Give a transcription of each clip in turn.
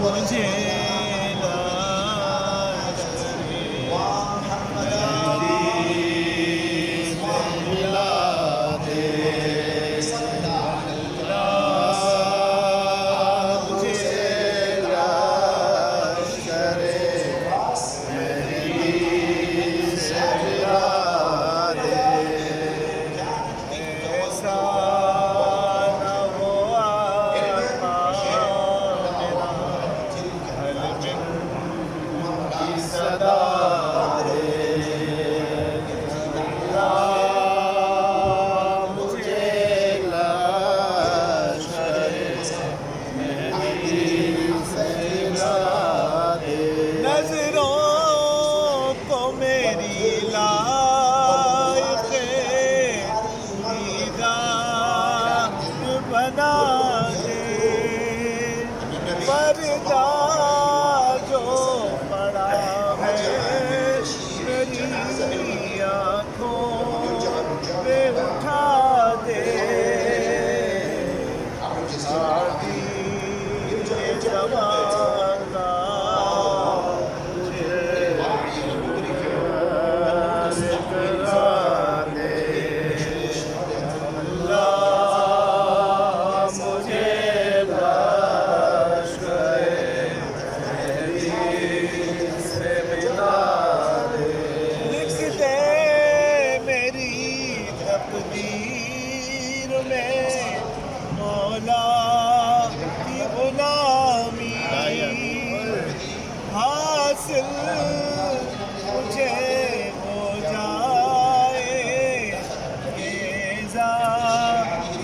मुझे बना दे पर्दा जो पड़ा है मेरी आँखों पे उठा दे आदि जमाना तकदीर में मौला की गुलामी हासिल मुझे हो जाए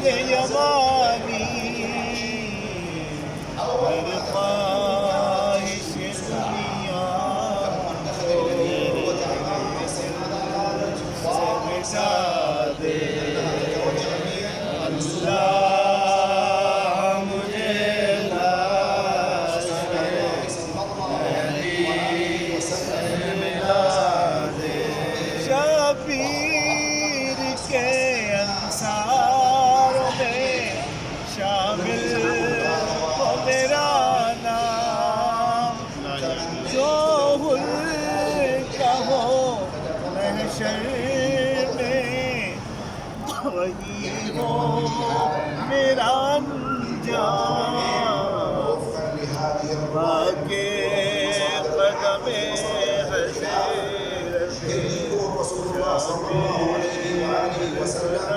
ये यमानी हर ख्वाहिश दुनिया से मिटा दे शबीर के अंसारों में शामिल हो मेरा नाम जो हुल कहो महशर में वही हो मेरा अंजाम आगे कदमे हज़रत